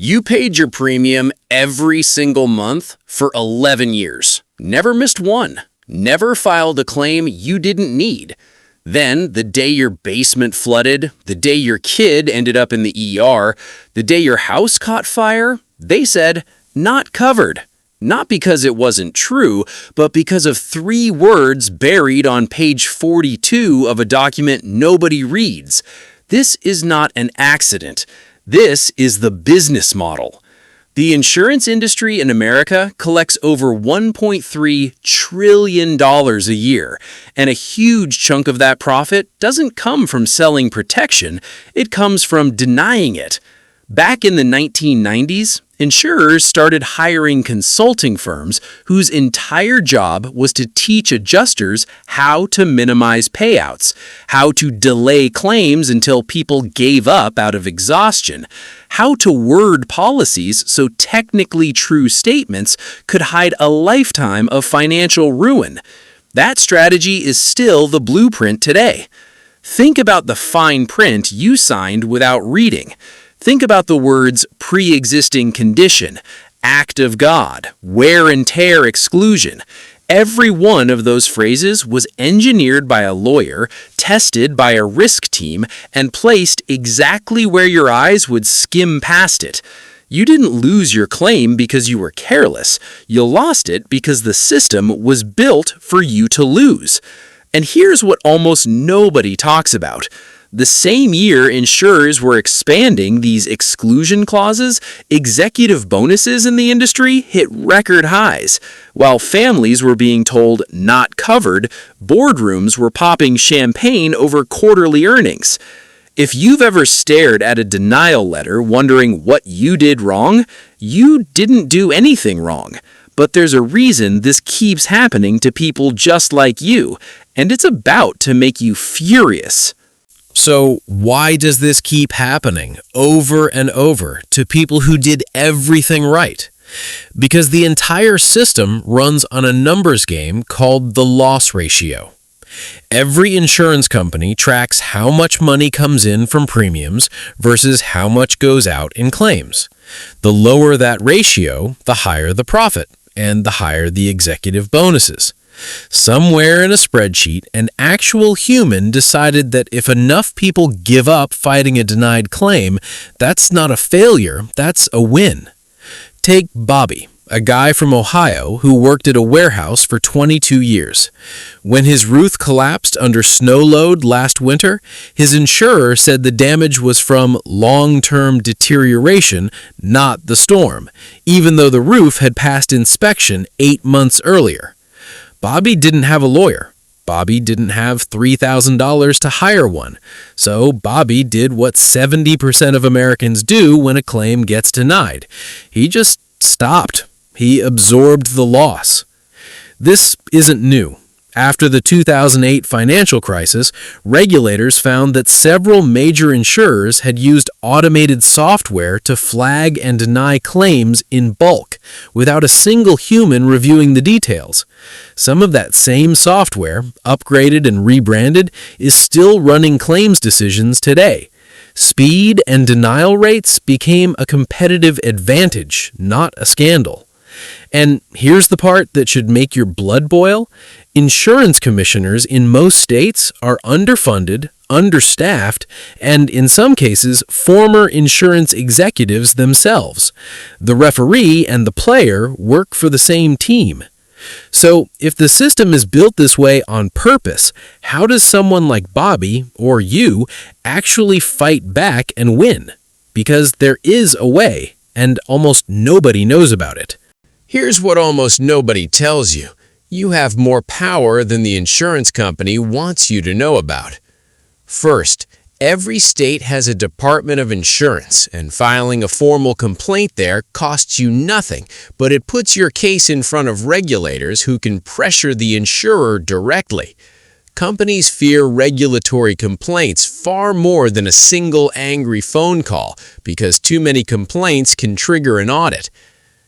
You paid your premium every single month for 11 years. Never missed one. Never filed a claim you didn't need. Then, the day your basement flooded, the day your kid ended up in the ER, the day your house caught fire, they said, not covered. Not because it wasn't true, but because of 3 words buried on page 42 of a document nobody reads. This is not an accident. This is the business model. The insurance industry in America collects over $1.3 trillion a year, and a huge chunk of that profit doesn't come from selling protection, it comes from denying it. Back in the 1990s, insurers started hiring consulting firms whose entire job was to teach adjusters how to minimize payouts, how to delay claims until people gave up out of exhaustion, how to word policies so technically true statements could hide a lifetime of financial ruin. That strategy is still the blueprint today. Think about the fine print you signed without reading. Think about the words pre-existing condition, act of God, wear and tear exclusion. Every one of those phrases was engineered by a lawyer, tested by a risk team, and placed exactly where your eyes would skim past it. You didn't lose your claim because you were careless. You lost it because the system was built for you to lose. And here's what almost nobody talks about. The same year insurers were expanding these exclusion clauses, executive bonuses in the industry hit record highs. While families were being told not covered, boardrooms were popping champagne over quarterly earnings. If you've ever stared at a denial letter wondering what you did wrong, you didn't do anything wrong. But there's a reason this keeps happening to people just like you, and it's about to make you furious. So why does this keep happening over and over to people who did everything right? Because the entire system runs on a numbers game called the loss ratio. Every insurance company tracks how much money comes in from premiums versus how much goes out in claims. The lower that ratio, the higher the profit, and the higher the executive bonuses. Somewhere in a spreadsheet, an actual human decided that if enough people give up fighting a denied claim, that's not a failure, that's a win. Take Bobby, a guy from Ohio who worked at a warehouse for 22 years. When his roof collapsed under snow load last winter, his insurer said the damage was from long-term deterioration, not the storm, even though the roof had passed inspection 8 months earlier. Bobby didn't have a lawyer. Bobby didn't have $3,000 to hire one. So Bobby did what 70% of Americans do when a claim gets denied. He just stopped. He absorbed the loss. This isn't new. After the 2008 financial crisis, regulators found that several major insurers had used automated software to flag and deny claims in bulk, without a single human reviewing the details. Some of that same software, upgraded and rebranded, is still running claims decisions today. Speed and denial rates became a competitive advantage, not a scandal. And here's the part that should make your blood boil. Insurance commissioners in most states are underfunded, understaffed, and in some cases, former insurance executives themselves. The referee and the player work for the same team. So, if the system is built this way on purpose, how does someone like Bobby, or you, actually fight back and win? Because there is a way, and almost nobody knows about it. Here's what almost nobody tells you. You have more power than the insurance company wants you to know about. First, every state has a Department of Insurance, and filing a formal complaint there costs you nothing, but it puts your case in front of regulators who can pressure the insurer directly. Companies fear regulatory complaints far more than a single angry phone call because too many complaints can trigger an audit.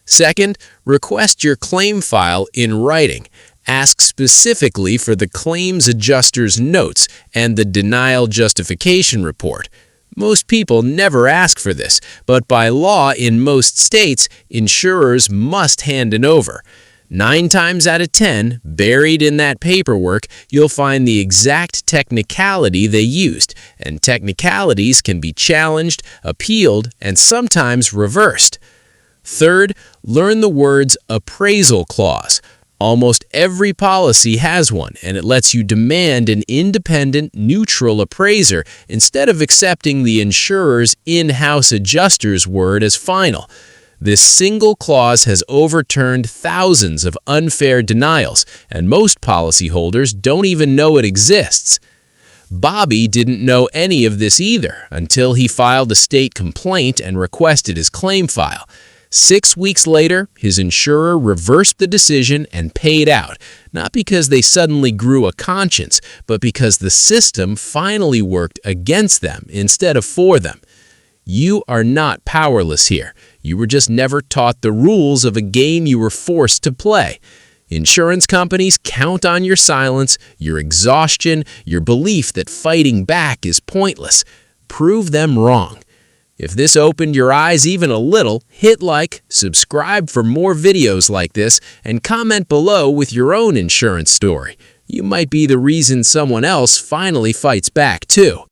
Second, request your claim file in writing. Ask specifically for the claims adjuster's notes and the denial justification report. Most people never ask for this, but by law in most states, insurers must hand it over. 9 times out of 10, buried in that paperwork, you'll find the exact technicality they used, and technicalities can be challenged, appealed, and sometimes reversed. Third, learn the words appraisal clause. Almost every policy has one, and it lets you demand an independent, neutral appraiser instead of accepting the insurer's in-house adjuster's word as final. This single clause has overturned thousands of unfair denials, and most policyholders don't even know it exists. Bobby didn't know any of this either until he filed a state complaint and requested his claim file. 6 weeks later, his insurer reversed the decision and paid out, not because they suddenly grew a conscience, but because the system finally worked against them instead of for them. You are not powerless here. You were just never taught the rules of a game you were forced to play. Insurance companies count on your silence, your exhaustion, your belief that fighting back is pointless. Prove them wrong. If this opened your eyes even a little, hit like, subscribe for more videos like this, and comment below with your own insurance story. You might be the reason someone else finally fights back too.